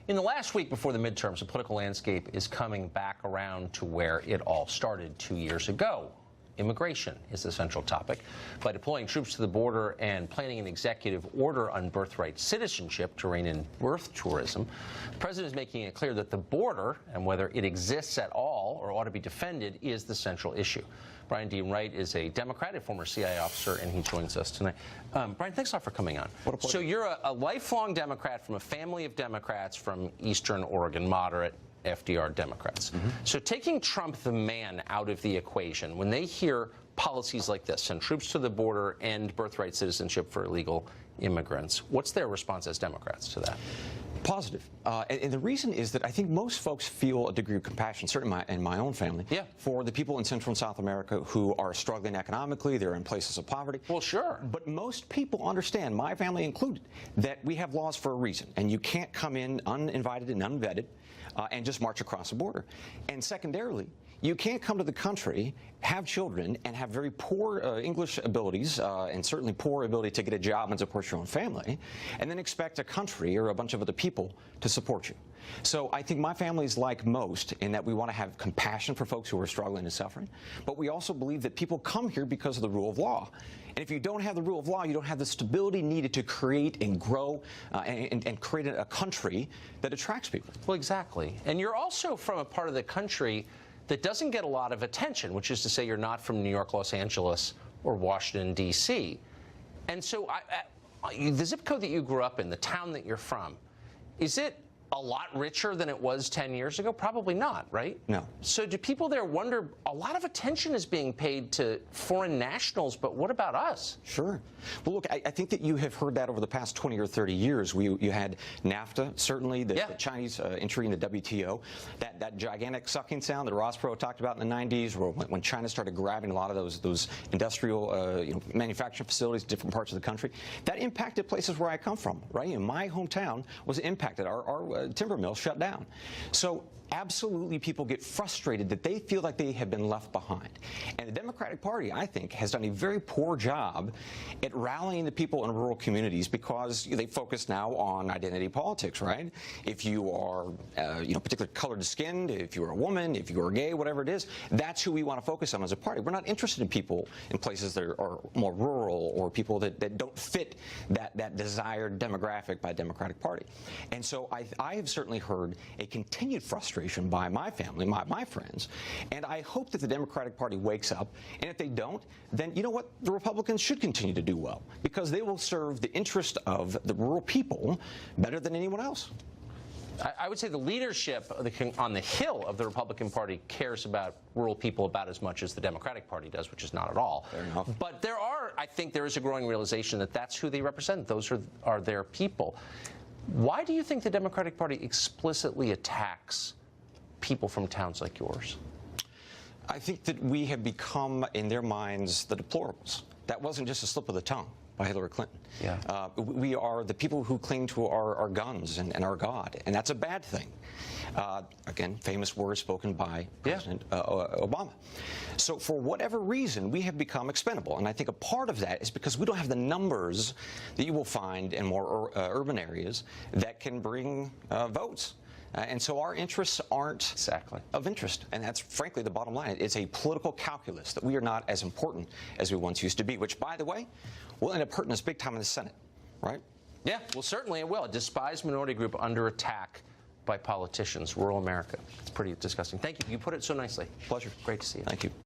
In the last week before the midterms, the political landscape is coming back around to where it all started 2 years ago. Immigration is the central topic. By deploying troops to the border and planning an executive order on birthright citizenship to rein in birth tourism, the president is making it clear that the border, and whether it exists at all or ought to be defended, is the central issue. Brian Dean Wright is a Democrat, a former CIA officer, and he joins us tonight. Brian, thanks a lot for coming on. What a pleasure. So you're a lifelong Democrat from a family of Democrats from Eastern Oregon, moderate FDR Democrats. So taking Trump, the man, out of the equation, when they hear policies like this, send troops to the border, end birthright citizenship for illegal immigrants, what's their response as Democrats to that? Positive. And the reason is that I think most folks feel a degree of compassion, certainly in my own family, for the people in Central and South America who are struggling economically, they're in places of poverty. Well, sure. But most people understand, my family included, that we have laws for a reason, and you can't come in uninvited and unvetted and just march across the border. And secondarily, you can't come to the country, have children, and have very poor English abilities, and certainly poor ability to get a job and support your own family, and then expect a country or a bunch of other people to support you. So I think my family is like most in that we want to have compassion for folks who are struggling and suffering, but we also believe that people come here because of the rule of law. And if you don't have the rule of law, you don't have the stability needed to create and grow and create a country that attracts people. Well, exactly. And you're also from a part of the country that doesn't get a lot of attention, which is to say you're not from New York, Los Angeles, or Washington, D.C. And so the zip code that you grew up in, the town that you're from, is it a lot richer than it was 10 years ago? Probably not, right? No. So do people there wonder, a lot of attention is being paid to foreign nationals, but what about us? Sure. Well, look, I think that you have heard that over the past 20 or 30 years. You had NAFTA, certainly, the Chinese entry in the WTO, that gigantic sucking sound that Ross Perot talked about in the 90s, when China started grabbing a lot of those industrial manufacturing facilities in different parts of the country. That impacted places where I come from, right? In my hometown was impacted. Our timber mill shut down. So absolutely people get frustrated that they feel like they have been left behind. And the Democratic Party, I think, has done a very poor job at rallying the people in rural communities because they focus now on identity politics, right? If you are, particularly colored skinned, if you're a woman, if you're gay, whatever it is, that's who we want to focus on as a party. We're not interested in people in places that are more rural or people that don't fit that desired demographic by the Democratic Party. And so I have certainly heard a continued frustration by my family, my friends, and I hope that the Democratic Party wakes up, and if they don't, then you know what? The Republicans should continue to do well, because they will serve the interest of the rural people better than anyone else. I would say the leadership on the Hill of the Republican Party cares about rural people about as much as the Democratic Party does, which is not at all. Fair enough. But I think there is a growing realization that that's who they represent. Those are their people. Why do you think the Democratic Party explicitly attacks people from towns like yours? I think that we have become, in their minds, the deplorables. That wasn't just a slip of the tongue by Hillary Clinton. Yeah. We are the people who cling to our guns and our God, and that's a bad thing. Again, famous words spoken by President Obama. So for whatever reason, we have become expendable, and I think a part of that is because we don't have the numbers that you will find in more urban areas that can bring votes. And so our interests aren't of interest. And that's, frankly, the bottom line. It's a political calculus that we are not as important as we once used to be, which, by the way, will end up hurting us big time in the Senate, right? Yeah, well, certainly it will. A despised minority group under attack by politicians, rural America. It's pretty disgusting. Thank you. You put it so nicely. Pleasure. Great to see you. Thank you.